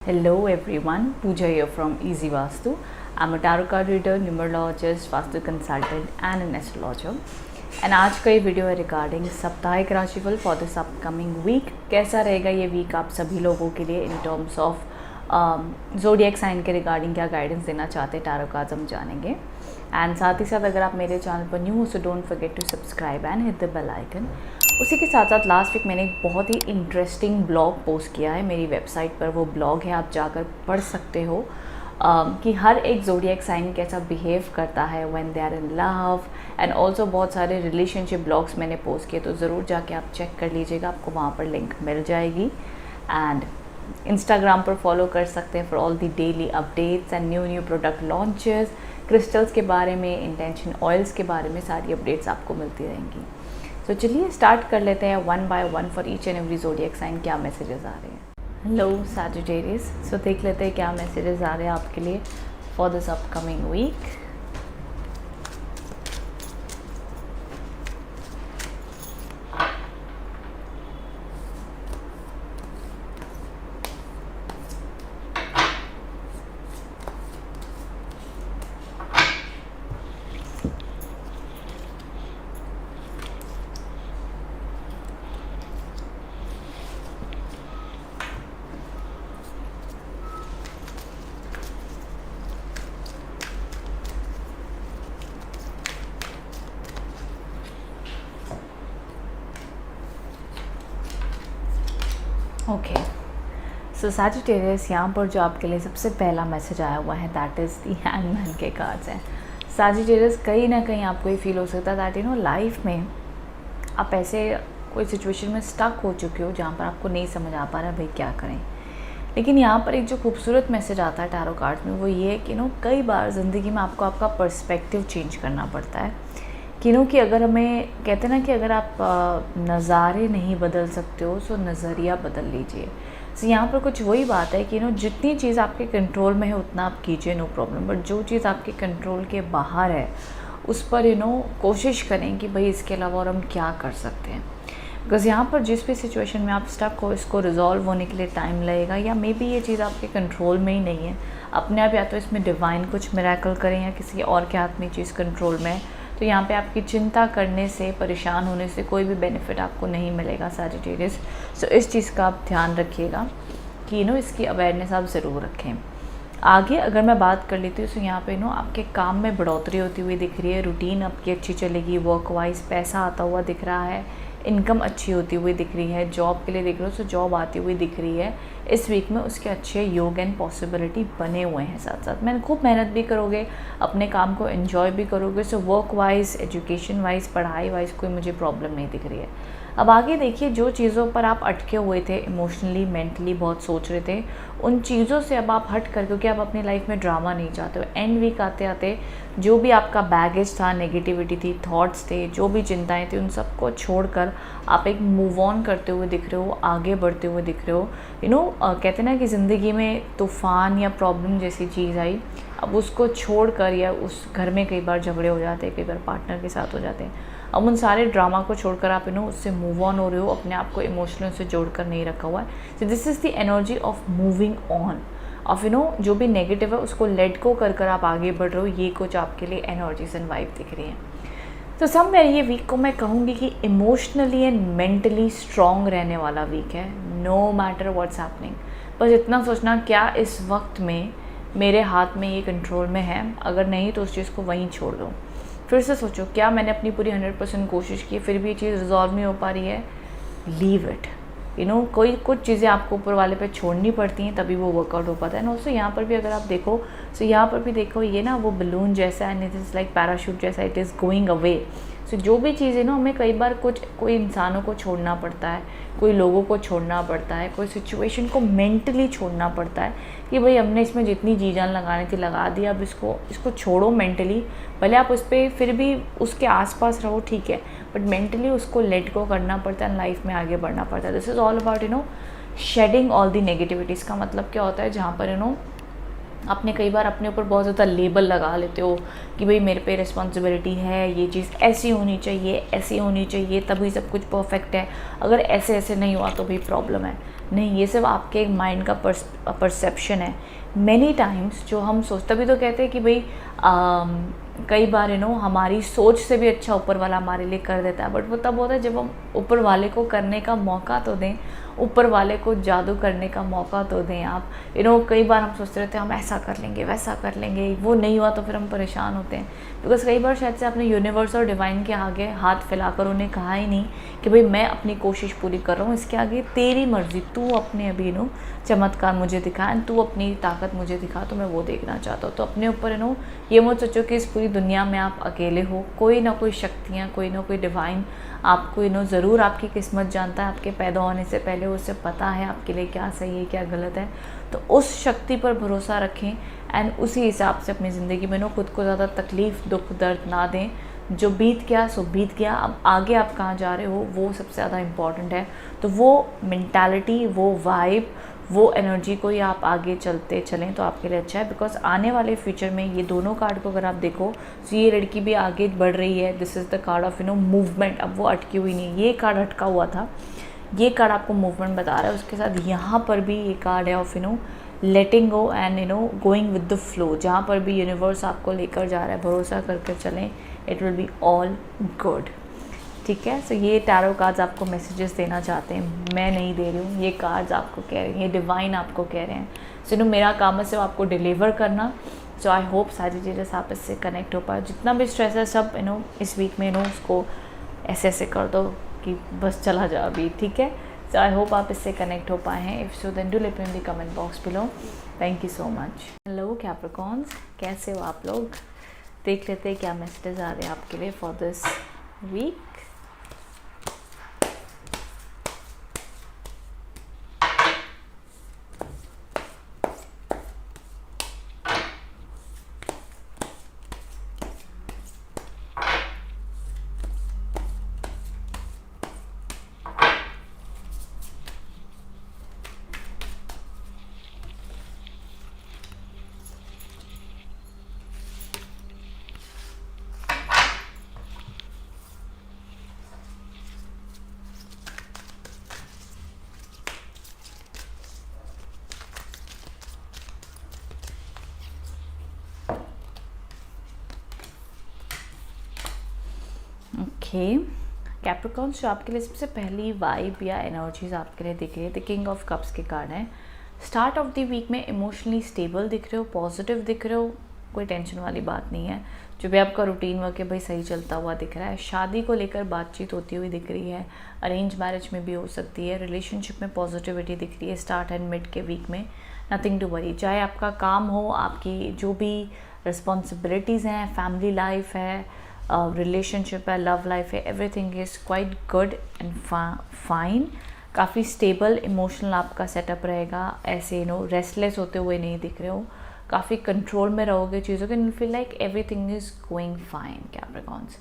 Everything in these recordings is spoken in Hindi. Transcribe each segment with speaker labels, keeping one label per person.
Speaker 1: Hello everyone, Pooja here from Easy Vastu. I'm a tarot card reader, numerologist, Vastu consultant and an astrologer. And आज का ये वीडियो है रिगार्डिंग साप्ताहिक राशिफल फॉर दिस अपकमिंग वीक। कैसा रहेगा ये वीक आप सभी लोगों के लिए in terms of zodiac sign के रिगार्डिंग क्या गाइडेंस देना चाहते हैं टैरो कार्ड्स हम जानेंगे। एंड साथ ही साथ अगर आप मेरे चैनल पर न्यू हो so don't forget to subscribe and hit the bell icon. उसी के साथ साथ लास्ट वीक मैंने एक बहुत ही इंटरेस्टिंग ब्लॉग पोस्ट किया है मेरी वेबसाइट पर। वो ब्लॉग है, आप जाकर पढ़ सकते हो कि हर एक ज़ोडिएक साइन कैसा बिहेव करता है when they are in love. And also बहुत सारे रिलेशनशिप ब्लॉग्स मैंने पोस्ट किए, तो ज़रूर जाके आप चेक कर लीजिएगा, आपको वहाँ पर लिंक मिल जाएगी। एंड इंस्टाग्राम पर फॉलो कर सकते हैं for all the daily updates and new product launches, crystals के बारे में, इंटेंशन ऑयल्स के बारे में सारी अपडेट्स आपको मिलती रहेंगी। तो चलिए स्टार्ट कर लेते हैं one by one for each and every zodiac sign क्या मैसेजेस आ रहे हैं। हेलो सैजिटेरियस, सो देख लेते हैं क्या मैसेजेस आ रहे हैं आपके लिए for this upcoming week. Okay, so Sagittarius, यहाँ पर जो आपके लिए सबसे पहला मैसेज आया हुआ है दैट इज़ दी हैंगमैन के कार्ड्स हैं। सैजिटेरियस, कहीं ना कहीं आपको ये फील हो सकता है दैट लाइफ में आप ऐसे कोई सिचुएशन में स्टक हो चुके हो जहाँ पर आपको नहीं समझ आ पा रहा है भाई क्या करें। लेकिन यहाँ पर एक जो खूबसूरत मैसेज आता है टैरो कार्ड्स में वो ये है कि कई बार ज़िंदगी में आपको आपका पर्सपेक्टिव चेंज करना पड़ता है। कि अगर हमें कहते हैं ना कि अगर आप नज़ारे नहीं बदल सकते हो तो नज़रिया बदल लीजिए। तो यहाँ पर कुछ वही बात है कि जितनी चीज़ आपके कंट्रोल में है उतना आप कीजिए, नो प्रॉब्लम। बट जो चीज़ आपके कंट्रोल के बाहर है उस पर कोशिश करें कि भाई इसके अलावा और हम क्या कर सकते हैं। बिकॉज़ यहाँ पर जिस भी सिचुएशन में आप स्टक हो, इसको रिजॉल्व होने के लिए टाइम लगेगा, या मे बी ये चीज़ आपके कंट्रोल में ही नहीं है अपने आप। या तो इसमें डिवाइन कुछ मिरेकल करें या किसी और के हाथ में चीज़ कंट्रोल में है। तो यहाँ पे आपकी चिंता करने से, परेशान होने से कोई भी बेनिफिट आपको नहीं मिलेगा सैजिटेरियस। सो इस चीज़ का आप ध्यान रखिएगा कि इसकी अवेयरनेस आप ज़रूर रखें। आगे अगर मैं बात कर लेती हूँ तो यहाँ पे आपके काम में बढ़ोतरी होती हुई दिख रही है, रूटीन आपकी अच्छी चलेगी, वर्क वाइज पैसा आता हुआ दिख रहा है, इनकम अच्छी होती हुई दिख रही है। जॉब के लिए देख रहे हो तो जॉब आती हुई दिख रही है इस वीक में, उसके अच्छे योग एंड पॉसिबिलिटी बने हुए हैं। साथ साथ मैं खूब मेहनत भी करोगे, अपने काम को एंजॉय भी करोगे। So work wise, education wise, पढ़ाई वाइज कोई मुझे प्रॉब्लम नहीं दिख रही है। अब आगे देखिए, जो चीज़ों पर आप अटके हुए थे, इमोशनली मेंटली बहुत सोच रहे थे, उन चीज़ों से अब आप हट कर, क्योंकि आप अपनी लाइफ में ड्रामा नहीं चाहते हो। एंड वीक आते आते जो भी आपका बैगेज था, नेगेटिविटी थी, थॉट्स थे, जो भी चिंताएं थी, उन सबको छोड़कर आप एक मूव ऑन करते हुए दिख रहे हो, आगे बढ़ते हुए दिख रहे हो। कहते हैं ना कि ज़िंदगी में तूफ़ान या प्रॉब्लम जैसी चीज़ आई, अब उसको छोड़कर, या उस घर में कई बार झगड़े हो जाते हैं, कई बार पार्टनर के साथ हो जाते हैं, अब उन सारे ड्रामा को छोड़कर आप उससे मूव ऑन हो रहे हो, अपने आप को इमोशनल से जोड़कर नहीं रखा हुआ है। So this is the energy of moving on, of जो भी नेगेटिव है उसको लेट को कर आप आगे बढ़ रहे हो। ये कुछ आपके लिए एनर्जीज एंड वाइब दिख रही है। तो सब मेरे ये वीक को मैं कहूँगी कि इमोशनली एंड मेंटली स्ट्रॉन्ग रहने वाला वीक है, नो मैटर व्हाट्स हैपनिंग। बस इतना सोचना, क्या इस वक्त में मेरे हाथ में ये कंट्रोल में है, अगर नहीं तो उस चीज़ को वहीं छोड़ दो। फिर से सोचो, क्या मैंने अपनी पूरी 100% कोशिश की, फिर भी ये चीज़ रिजॉल्व नहीं हो पा रही है, लीव इट। कोई कुछ चीज़ें आपको ऊपर वाले पे छोड़नी पड़ती हैं तभी वो वर्कआउट हो पाता है। एंड ऑल्सो यहाँ पर भी अगर आप देखो, सो यहाँ पर भी देखो, ये वो बलून जैसा है, इट इज़ लाइक पैराशूट जैसा, इट इज़ गोइंग अवे। सो जो भी चीज़ें हमें कई बार कोई इंसानों को छोड़ना पड़ता है, कोई लोगों को छोड़ना पड़ता है, कोई सिचुएशन को मेंटली छोड़ना पड़ता है कि भाई हमने इसमें जितनी जी जान लगानी थी लगा दी, अब इसको छोड़ो मेंटली। भले आप उस पर फिर भी उसके आसपास रहो, ठीक है, बट मेंटली उसको लेट गो करना पड़ता है, लाइफ में आगे बढ़ना पड़ता है। This is all about shedding all the negativities. का मतलब क्या होता है, जहाँ पर आपने कई बार अपने ऊपर बहुत ज़्यादा लेबल लगा लेते हो कि भाई मेरे पे रिस्पॉन्सिबिलिटी है, ये चीज़ ऐसी होनी चाहिए, ऐसी होनी चाहिए, तभी सब कुछ परफेक्ट है, अगर ऐसे ऐसे नहीं हुआ तो भी प्रॉब्लम है। नहीं, ये सब आपके एक माइंड का परसेप्शन है। मैनी टाइम्स जो हम सोच, तभी तो कहते हैं कि भाई कई बार हमारी सोच से भी अच्छा ऊपर वाला हमारे लिए कर देता है। बट वो तब होता है जब हम ऊपर वाले को करने का मौका तो दें, ऊपर वाले को जादू करने का मौका तो दें आप। कई बार हम सोचते रहते हैं हम ऐसा कर लेंगे, वैसा कर लेंगे, वो नहीं हुआ तो फिर हम परेशान होते हैं। बिकॉज कई बार शायद से आपने यूनिवर्स और डिवाइन के आगे हाथ फैलाकर उन्हें कहा ही नहीं कि भाई मैं अपनी कोशिश पूरी कर रहा हूँ, इसके आगे तेरी मर्ज़ी, तू अपने अभी चमत्कार मुझे दिखा, एंड तू अपनी ताकत मुझे दिखा, तो मैं वो देखना चाहता हूँ। तो अपने ऊपर ये मत सोचो कि इस पूरी दुनिया में आप अकेले हो। कोई ना कोई शक्तियाँ, कोई ना कोई डिवाइन आपको ज़रूर आपकी किस्मत जानता है। आपके पैदा होने से पहले उसे पता है आपके लिए क्या सही है, क्या गलत है। तो उस शक्ति पर भरोसा रखें एंड उसी हिसाब से अपनी ज़िंदगी में खुद को ज़्यादा तकलीफ़, दुख, दर्द ना दें। जो बीत गया सो बीत गया, अब आगे आप कहाँ जा रहे हो वो सबसे ज़्यादा इम्पॉर्टेंट है। तो वो मेंटालिटी, वो वाइब, वो एनर्जी को ही आप आगे चलते चलें तो आपके लिए अच्छा है। बिकॉज आने वाले फ्यूचर में ये दोनों कार्ड को अगर आप देखो तो ये लड़की भी आगे बढ़ रही है। This is the card of movement. अब वो अटकी हुई नहीं, ये कार्ड अटका हुआ था, ये कार्ड आपको मूवमेंट बता रहा है। उसके साथ यहाँ पर भी ये कार्ड है of letting go and going with the flow. जहाँ पर भी यूनिवर्स आपको लेकर जा रहा है, भरोसा करके चलें, it will be all good. ठीक है। सो ये टैरो कार्ड्स आपको मैसेजेस देना चाहते हैं, मैं नहीं दे रही हूँ, ये कार्ड्स आपको कह रहे हैं, ये डिवाइन आपको कह रहे हैं। सो मेरा काम है सिर्फ आपको डिलीवर करना। सो आई होप सैजिटेरियस आप इससे कनेक्ट हो पाए। जितना भी स्ट्रेस है सब इस वीक में उसको ऐसे ऐसे कर दो कि बस चला जाओ अभी। ठीक है। सो आई होप आप इससे कनेक्ट हो पाए हैं। If so then do let me in the comment box below. Thank you so much. Hello Capricorns, कैसे हो आप लोग? देख लेते हैं क्या मैसेजेस आ रहे हैं आपके लिए for this week. Okay Capricorns, जो आपके लिए सबसे पहली वाइब या एनर्जीज आपके लिए दिख रही है, द किंग ऑफ कप्स के कार्ड हैं। स्टार्ट ऑफ द वीक में इमोशनली स्टेबल दिख रहे हो, पॉजिटिव दिख रहे हो, कोई टेंशन वाली बात नहीं है। जो भी आपका रूटीन वर्क है भाई सही चलता हुआ दिख रहा है। शादी को लेकर बातचीत होती हुई दिख रही है, अरेंज मैरिज में भी हो सकती है। रिलेशनशिप में पॉजिटिविटी दिख रही है स्टार्ट एंड मिड के वीक में। नथिंग टू वरी, चाहे आपका काम हो, आपकी जो भी रिस्पॉन्सिबिलिटीज़ हैं, फैमिली लाइफ है, रिलेशनशिप है, लव लाइफ है, everything is quite good and fine. काफ़ी स्टेबल इमोशनल आपका सेटअप रहेगा। ऐसे रेस्टलेस होते हुए नहीं दिख रहे हो, काफ़ी कंट्रोल में रहोगे चीज़ों के। Feel like everything is going fine Capricorns.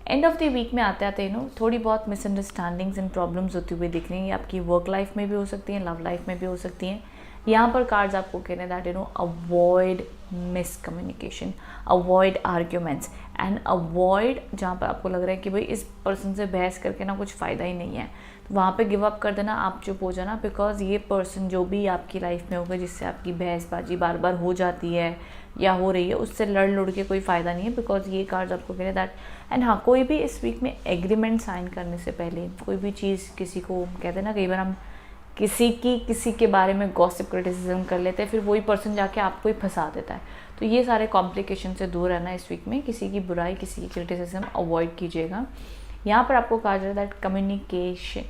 Speaker 1: End of the week में आते आते थोड़ी बहुत मिसअंडरस्टैंडिंग्स एंड प्रॉब्लम्स होती हुई दिख रही हैं। आपकी वर्क लाइफ में भी हो सकती हैं, लव लाइफ में भी हो सकती हैं। यहाँ पर कार्ड्स आपको कह रहे हैं that avoid miscommunication, avoid arguments and avoid जहाँ पर आपको लग रहा है कि भाई इस पर्सन से बहस करके कुछ फ़ायदा ही नहीं है, तो वहाँ पे गिव अप कर देना, आप चुप हो जाना। बिकॉज ये पर्सन जो भी आपकी लाइफ में होगा जिससे आपकी बहसबाजी बार बार हो जाती है या हो रही है, उससे लड़ के कोई फ़ायदा नहीं है। बिकॉज ये कार्ड्स आपको कह रहे हैं दैट। एंड हाँ, कोई भी इस वीक में एग्रीमेंट साइन करने से पहले कोई भी चीज़, किसी को कहते हैं ना कई बार हम किसी के बारे में गॉसिप क्रिटिसिज्म कर लेते हैं, फिर वही पर्सन जाके आपको ही फंसा देता है। तो ये सारे कॉम्प्लिकेशन से दूर रहना इस वीक में। किसी की बुराई, किसी की क्रिटिसिज्म अवॉइड कीजिएगा। यहाँ पर आपको कहा जा रहा है दैट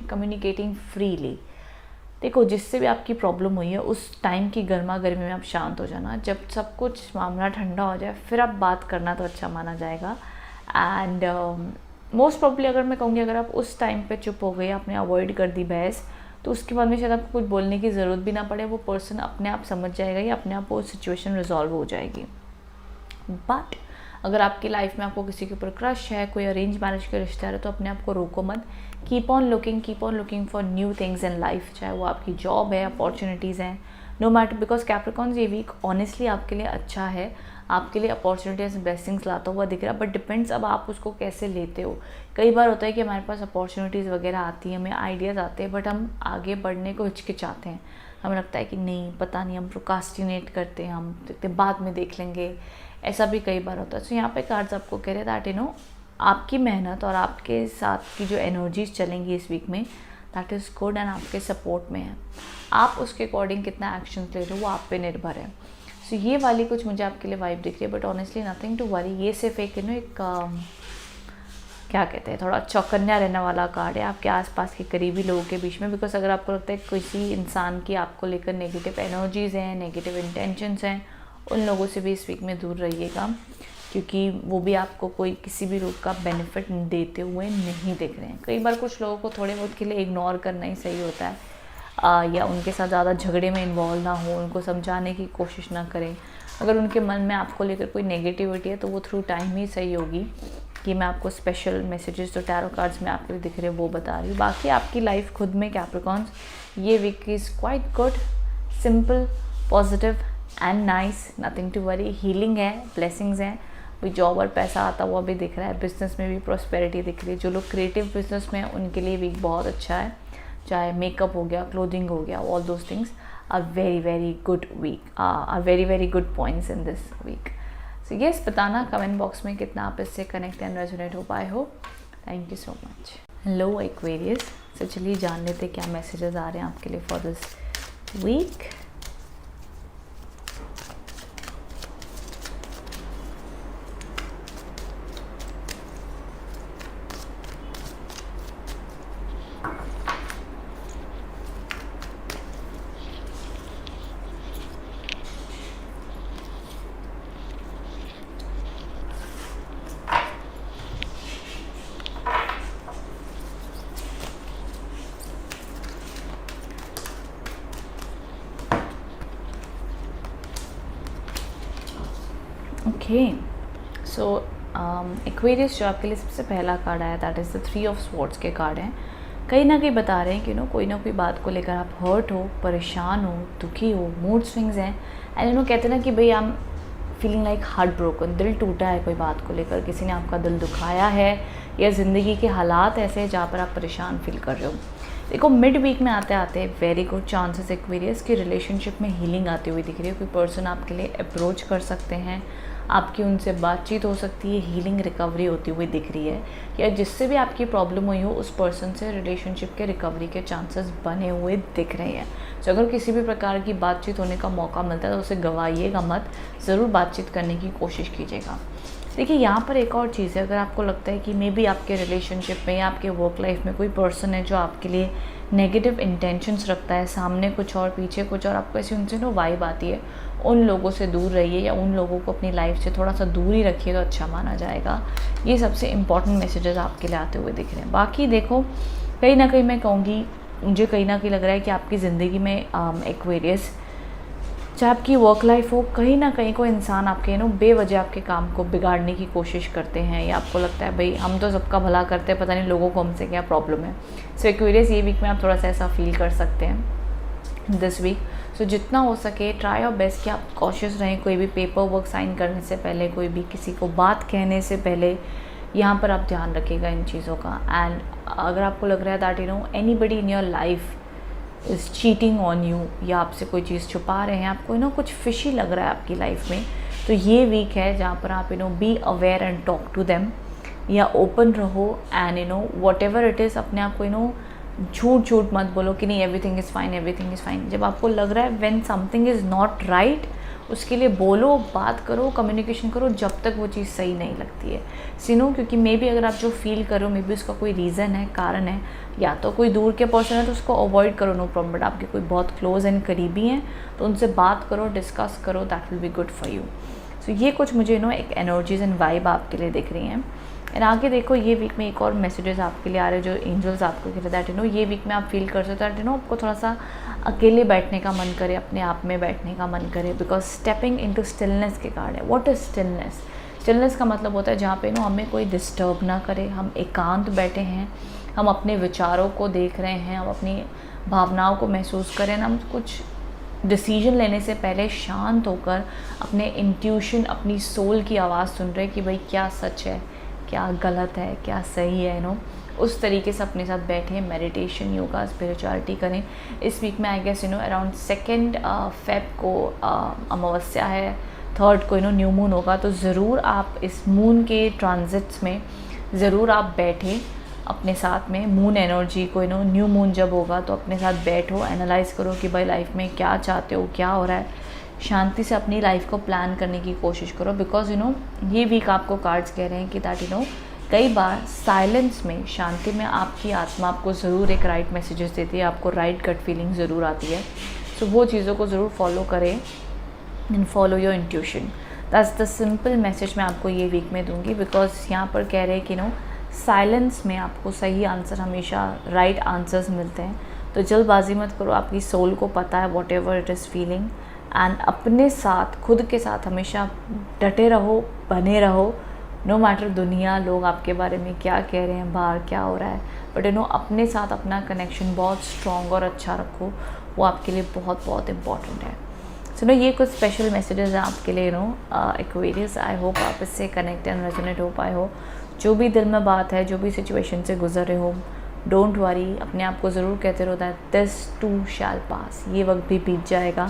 Speaker 1: कम्युनिकेटिंग फ्रीली। देखो, जिससे भी आपकी प्रॉब्लम हुई है उस टाइम की गर्मा गर्मी में आप शांत हो जाना। जब सब कुछ मामला ठंडा हो जाए फिर आप बात करना तो अच्छा माना जाएगा। एंड मोस्ट प्रॉब्ली अगर मैं कहूँगी, अगर आप उस टाइम पे चुप हो गए, आपने अवॉइड कर दी बहस, तो उसके बाद में शायद आपको कुछ बोलने की ज़रूरत भी ना पड़े। वो पर्सन अपने आप समझ जाएगा या अपने आप वो सिचुएशन रिजॉल्व हो जाएगी। बट अगर आपकी लाइफ में आपको किसी के ऊपर क्रश है, कोई अरेंज मैरिज के रिश्ते है, तो अपने आप को रोको मत। Keep on looking for new things in life. चाहे वो आपकी जॉब है, अपॉर्चुनिटीज़ हैं, नो मैटर, बिकॉज कैप्रिकॉन्स ये वीक ऑनेस्टली आपके लिए अच्छा है, आपके लिए अपॉर्चुनिटीज़ ब्लेसिंग्स लाता हुआ दिख रहा है, बट डिपेंड्स अब आप उसको कैसे लेते हो। कई बार होता है कि हमारे पास अपॉर्चुनिटीज़ वगैरह आती हैं, हमें आइडियाज़ आते हैं, बट हम आगे बढ़ने को हिचकिचाते हैं। हमें लगता है कि नहीं, पता नहीं, हम प्रोकास्टिनेट करते हैं, हम देखते बाद में देख लेंगे, ऐसा भी कई बार होता है। सो यहाँ पे कार्ड्स आपको कह रहे हैं दैट आपकी मेहनत और आपके साथ की जो एनर्जीज चलेंगी इस वीक में, दैट इज़ गुड एंड आपके सपोर्ट में है। आप उसके अकॉर्डिंग कितना एक्शन ले रहे हो वो आप पे निर्भर है। सो ये वाली कुछ मुझे आपके लिए वाइब दिख रही है, but honestly nothing to worry. ये सिर्फ एक क्या कहते हैं, थोड़ा चौकन्या रहने वाला कार्ड है आपके आसपास के करीबी लोगों के बीच में। बिकॉज अगर आपको लगता है किसी इंसान की आपको लेकर नेगेटिव एनर्जीज़ हैं, नेगेटिव इंटेंशंस हैं, उन लोगों से भी इस वीक में दूर रहिएगा, क्योंकि वो भी आपको कोई किसी भी रूप का बेनिफिट देते हुए नहीं दिख रहे हैं। कई बार कुछ लोगों को थोड़े बहुत के लिए इग्नोर करना ही सही होता है, या उनके साथ ज़्यादा झगड़े में इन्वॉल्व ना हो, उनको समझाने की कोशिश ना करें। अगर उनके मन में आपको लेकर कोई नेगेटिविटी है तो वो थ्रू टाइम ही सही होगी। कि मैं आपको स्पेशल मैसेजेस जो टैरो कार्ड्स में आपके लिए दिख रहे हैं वो बता रही हूँ। बाकी आपकी लाइफ खुद में कैप्रिकॉन्स ये week is quite good, simple, positive and nice, nothing to worry. Healing है, ब्लेसिंग्स हैं, भी जॉब और पैसा आता हुआ भी दिख रहा है, बिजनेस में भी प्रॉस्पेरिटी दिख रही है। जो लोग क्रिएटिव बिजनेस में हैं उनके लिए वीक बहुत अच्छा है, चाहे मेकअप हो गया, क्लोथिंग हो गया, all those things are very very good week, are very very good points in this week. So yes, बताना कमेंट बॉक्स में कितना आप इससे कनेक्ट एंड रेजोनेट हो पाए हो। Thank you so much. Hello Aquarius, so चलिए जान लेते क्या मैसेजेस आ रहे हैं आपके लिए for this week. Okay, so Aquarius जो आपके लिए सबसे पहला कार्ड आया that is the 3 of swords के कार्ड हैं। कहीं ना कहीं बता रहे हैं कि कोई ना कोई बात को लेकर आप हर्ट हो, परेशान हो, दुखी हो, मूड स्विंग्स हैं। एंड कहते हैं ना कि भाई I am feeling like heart broken, दिल टूटा है कोई बात को लेकर, किसी ने आपका दिल दुखाया है, या ज़िंदगी के हालात ऐसे हैं जहाँ पर आप परेशान फील कर रहे हो। देखो, मिड वीक में आते आते वेरी गुड चांसेस एक्वेरियस की रिलेशनशिप में हीलिंग आती हुई दिख रही है। कोई पर्सन आपके लिए अप्रोच कर सकते हैं, आपकी उनसे बातचीत हो सकती है, हीलिंग रिकवरी होती हुई दिख रही है, या जिससे भी आपकी प्रॉब्लम हुई हो उस पर्सन से रिलेशनशिप के रिकवरी के चांसेस बने हुए दिख रहे हैं। तो अगर किसी भी प्रकार की बातचीत होने का मौका मिलता है तो उसे गंवाइएगा मत, ज़रूर बातचीत करने की कोशिश कीजिएगा। देखिए, यहाँ पर एक और चीज़ है, अगर आपको लगता है कि मे बी आपके रिलेशनशिप में या आपके वर्क लाइफ में कोई पर्सन है जो आपके लिए नेगेटिव इंटेंशंस रखता है, सामने कुछ और पीछे कुछ और, आपको ऐसी उनसे वाइब आती है, उन लोगों से दूर रहिए या उन लोगों को अपनी लाइफ से थोड़ा सा दूर ही रखिए तो अच्छा माना जाएगा। ये सबसे इम्पॉर्टेंट मैसेजेस आपके लिए आते हुए दिख रहे हैं। बाकी देखो, कहीं ना कहीं मैं कहूँगी, मुझे कहीं ना कहीं लग रहा है कि आपकी ज़िंदगी में एक्वेरियस, चाहे आपकी वर्क लाइफ हो, कहीं ना कहीं कोई इंसान आपके बेवजह आपके काम को बिगाड़ने की कोशिश करते हैं, या आपको लगता है भाई हम तो सबका भला करते हैं, पता नहीं लोगों को हमसे क्या प्रॉब्लम है। सो एक्वेरियस ये वीक में आप थोड़ा सा ऐसा फील कर सकते हैं दिस वीक। सो जितना हो सके ट्राई और बेस्ट कि आप कॉशियस रहें, कोई भी पेपर वर्क साइन करने से पहले, कोई भी किसी को बात कहने से पहले, यहाँ पर आप ध्यान रखिएगा इन चीज़ों का। एंड अगर आपको लग रहा है that anybody in your life is cheating on you, या आपसे कोई चीज़ छुपा रहे हैं, आपको कुछ फिशी लग रहा है आपकी लाइफ में, तो ये वीक है जहाँ पर आप be aware and talk to them, या ओपन रहो and whatever it is, अपने आप को झूठ मत बोलो कि नहीं everything is fine, everything is fine. जब आपको लग रहा है when something is not right, उसके लिए बोलो, बात करो, कम्युनिकेशन करो, जब तक वो चीज़ सही नहीं लगती है। क्योंकि मे बी अगर आप जो फील करो, मे बी उसका कोई रीज़न है, कारण है, या तो कोई दूर के पर्सन है तो उसको अवॉइड करो, नो प्रॉब्लम। बट आपके कोई बहुत क्लोज एंड करीबी हैं तो उनसे बात करो, डिस्कस करो, that will be good for you. So ये कुछ मुझे एक एनर्जीज एंड वाइब आपके लिए दिख रही हैं। एंड आगे देखो, ये वीक में एक और मैसेजेस आपके लिए आ रहे हैं, जो एंजल्स आपको कह रहे हैं दैट ये वीक में आप फील कर सकते हो आपको थोड़ा सा अकेले बैठने का मन करे, अपने आप में बैठने का मन करे, बिकॉज स्टेपिंग इनटू स्टिलनेस के कार्ड है। What is stillness? स्टिलनेस का मतलब होता है जहाँ पे हमें कोई डिस्टर्ब ना करे, हम एकांत बैठे हैं, हम अपने विचारों को देख रहे हैं, हम अपनी भावनाओं को महसूस करें, हम कुछ डिसीजन लेने से पहले शांत होकर अपने इंट्यूशन, अपनी सोल की आवाज़ सुन रहे कि भाई क्या सच है, क्या गलत है, क्या सही है, उस तरीके से अपने साथ बैठें, मेडिटेशन, योगा, स्पिरिचुअलिटी करें। इस वीक में आई गेस अराउंड 2 फेब को अमावस्या है, 3 को न्यू मून होगा, तो ज़रूर आप इस मून के ट्रांजिट्स में ज़रूर आप बैठें अपने साथ में, मून एनर्जी को न्यू मून जब होगा तो अपने साथ बैठो, एनालाइज करो कि भाई लाइफ में क्या चाहते हो, क्या हो रहा है, शांति से अपनी लाइफ को प्लान करने की कोशिश करो। बिकॉज ये वीक आपको कार्ड्स कह रहे हैं कि दैट कई बार साइलेंस में, शांति में आपकी आत्मा आपको ज़रूर एक राइट मैसेजेस देती है, आपको राइट गट फीलिंग ज़रूर आती है। सो वो चीज़ों को ज़रूर फॉलो करें and follow your intuition. That's the simple message मैं आपको ये वीक में दूंगी। बिकॉज यहाँ पर कह रहे हैं कि साइलेंस में आपको सही आंसर, हमेशा राइट आंसर्स मिलते हैं। तो जल्दबाजी मत करो, आपकी सोल को पता है what ever it is feeling, and अपने साथ, खुद के साथ हमेशा डटे रहो, बने रहो। नो मैटर दुनिया, लोग आपके बारे में क्या कह रहे हैं, बाहर क्या हो रहा है, बट अपने साथ अपना कनेक्शन बहुत स्ट्रॉन्ग और अच्छा रखो, वो आपके लिए बहुत बहुत इम्पॉर्टेंट है। सो ये कुछ स्पेशल मैसेजेस हैं आपके लिए एक्वेरियस। आई होप आप इससे कनेक्ट एंड रेजोनेट हो पाए हो। जो भी दिल में बात है, जो भी सिचुएशन से गुजर रहे हो, डोंट वरी, अपने आप को ज़रूर कहते रहो दैट दिस टू शैल पास, ये वक्त भी बीत जाएगा।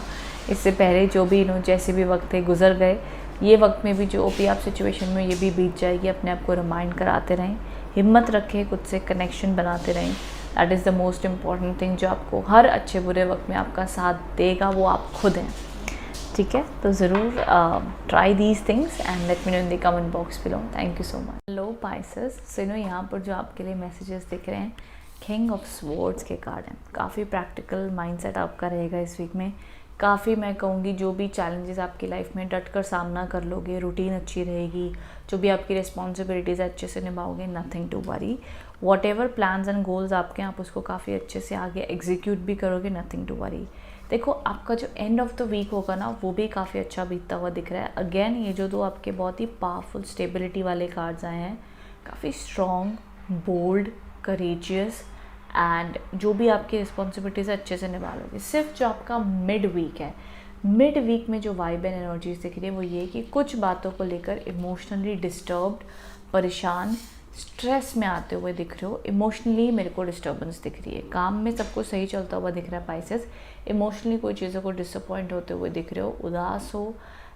Speaker 1: इससे पहले जो भी जैसे भी वक्त थे गुजर गए, ये वक्त में भी जो भी आप सिचुएशन में, ये भी बीत जाएगी। अपने आप को रिमाइंड कराते रहें, हिम्मत रखें, खुद से कनेक्शन बनाते रहें। That is the most important thing. जो आपको हर अच्छे बुरे वक्त में आपका साथ देगा वो आप खुद हैं, ठीक है। तो ज़रूर try these things and let me know in the comment box below. Thank you so much. Hello Pisces, so यहाँ पर जो आपके लिए मैसेजेस दिख रहे हैं, किंग ऑफ स्वॉर्ड्स के कार्ड हैं। काफ़ी प्रैक्टिकल माइंडसेट आपका रहेगा इस वीक में। काफ़ी मैं कहूँगी जो भी चैलेंजेस आपकी लाइफ में डट कर सामना कर लोगे, रूटीन अच्छी रहेगी, जो भी आपकी रिस्पॉन्सिबिलिटीज़ अच्छे से निभाओगे, nothing to worry. Whatever plans and goals आपके, आप उसको काफ़ी अच्छे से आगे एग्जीक्यूट भी करोगे, नथिंग टू वरी। देखो आपका जो एंड ऑफ द वीक होगा ना, वो भी काफ़ी अच्छा बीतता हुआ दिख रहा है। अगेन ये जो दो आपके बहुत ही पावरफुल स्टेबिलिटी वाले कार्ड्स आए हैं, काफ़ी स्ट्रॉन्ग, बोल्ड, करेजियस, एंड जो भी आपकी रिस्पॉन्सिबिलिटीज़ अच्छे से निभा लोगे। सिर्फ जो आपका मिड वीक है, मिड वीक में जो वाइब एंड एनर्जीज दिख रही है वो ये कि कुछ बातों को लेकर इमोशनली डिस्टर्ब्ड, परेशान, स्ट्रेस में आते हुए दिख रहे हो। इमोशनली मेरे को डिस्टर्बेंस दिख रही है। काम में सब कुछ सही चलता हुआ दिख रहा है पाइसेस, इमोशनली कोई चीज़ों को डिसअपॉइंट होते हुए दिख रहे हो, उदास हो,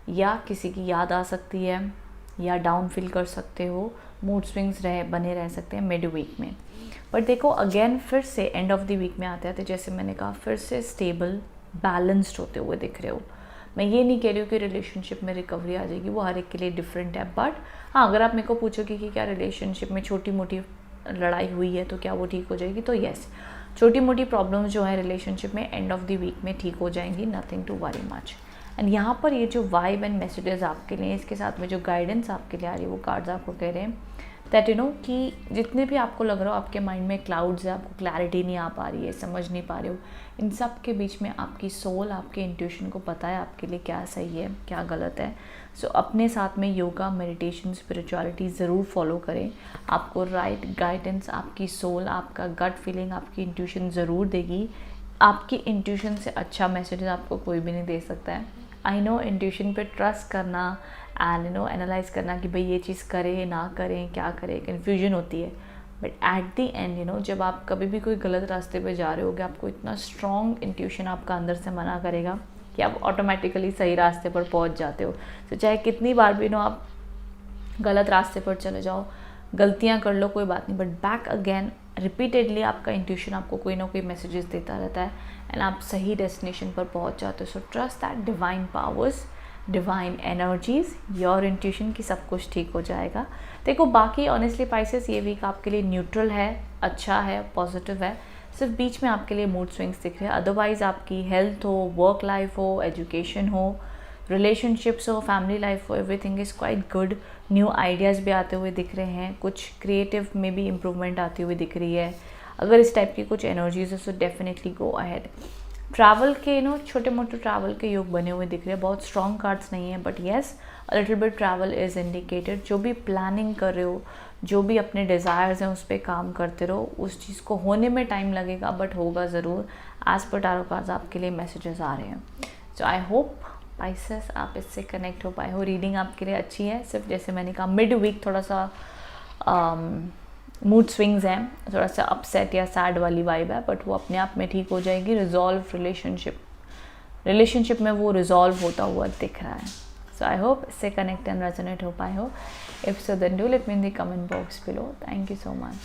Speaker 1: या किसी की याद आ सकती है, या डाउन फील कर सकते हो, मूड स्विंग्स बने रह सकते हैं मिड वीक में। बट देखो अगेन फिर से एंड ऑफ द वीक में आते आते, जैसे मैंने कहा, फिर से स्टेबल, बैलेंस्ड होते हुए दिख रहे हो। मैं ये नहीं कह रही हूँ कि रिलेशनशिप में रिकवरी आ जाएगी, वो हर एक के लिए डिफरेंट है। बट हाँ, अगर आप मेरे को पूछोगे कि क्या रिलेशनशिप में छोटी मोटी लड़ाई हुई है तो क्या वो ठीक हो जाएगी, तो येस, छोटी मोटी प्रॉब्लम्स जो है रिलेशनशिप में एंड ऑफ द वीक में ठीक हो जाएंगी, nothing to worry much. And यहाँ पर ये जो वाइब एंड मैसेजेस आपके लिए, इसके साथ में जो गाइडेंस आपके लिए आ रही है, वो कार्ड्स आपको कह रहे हैं दैट कि जितने भी आपको लग रहा हो आपके माइंड में क्लाउड्स है, आपको क्लैरिटी नहीं आ पा रही है, समझ नहीं पा रहे हो, इन सब के बीच में आपकी सोल, आपके इंट्यूशन को पता है आपके लिए क्या सही है, क्या गलत है। सो अपने साथ में योगा, मेडिटेशन, स्पिरिचुअलिटी ज़रूर फॉलो करें। आपको राइट गाइडेंस आपकी सोल, आपका गट फीलिंग, आपकी इंट्यूशन ज़रूर देगी। आपकी इंट्यूशन से अच्छा मैसेज आपको कोई भी नहीं दे सकता है। आई नो इंट्यूशन पे ट्रस्ट करना एंड एनालाइज करना कि भाई ये चीज़ करें ना करें, क्या करें, कन्फ्यूजन होती है। बट एट दी एंड जब आप कभी भी कोई गलत रास्ते पे जा रहे होगे, आपको इतना स्ट्रॉन्ग इंट्यूशन आपका अंदर से मना करेगा कि आप ऑटोमेटिकली सही रास्ते पर पहुंच जाते हो। तो चाहे कितनी बार भी आप गलत रास्ते पर चले जाओ, गलतियां कर लो, कोई बात नहीं, बट बैक अगेन रिपीटेडली आपका इंट्यूशन आपको कोई ना कोई मैसेजेस देता रहता है एंड आप सही डेस्टिनेशन पर पहुंच जाते हो। So trust that divine powers, divine energies, your intuition की सब कुछ ठीक हो जाएगा। देखो बाकी ऑनेस्टली पाइसेस ये वीक आपके लिए न्यूट्रल है, अच्छा है, पॉजिटिव है। सिर्फ बीच में आपके लिए मूड स्विंग्स दिख रहे हैं, अदरवाइज़ आपकी हेल्थ हो, वर्क लाइफ हो, एजुकेशन हो, रिलेशनशिप्स हो, फैमिली लाइफ हो, everything is quite good. New ideas भी आते हुए दिख रहे हैं, कुछ क्रिएटिव में भी इम्प्रूवमेंट आती हुई दिख रही है। अगर इस टाइप की कुछ एनर्जीज है so definitely go ahead. Travel के छोटे मोटे ट्रैवल के योग बने हुए दिख रहे हैं, बहुत स्ट्रॉन्ग कार्ड्स नहीं है, but yes a little bit travel is indicated. जो भी प्लानिंग कर रहे हो, जो भी अपने डिज़ायर्स हैं उस पर काम करते रहो, उस चीज़ को होने में टाइम लगेगा बट होगा ज़रूर। एज पर टैरो कार्ड्स आपके लिए मैसेजेस आ रहे हैं। सो आई होप स्पाइसेस आप इससे कनेक्ट हो पाए हो। रीडिंग आपके लिए अच्छी है, सिर्फ जैसे मैंने कहा मिड वीक थोड़ा सा मूड स्विंग्स हैं, थोड़ा सा अपसेट या सैड वाली वाइब है, बट वो अपने आप में ठीक हो जाएगी। रिलेशनशिप में वो रिजॉल्व होता हुआ दिख रहा है। सो आई होप इससे कनेक्ट एंड रेजोनेट हो पाए हो। If so then do let me in the comment box below. Thank you so much.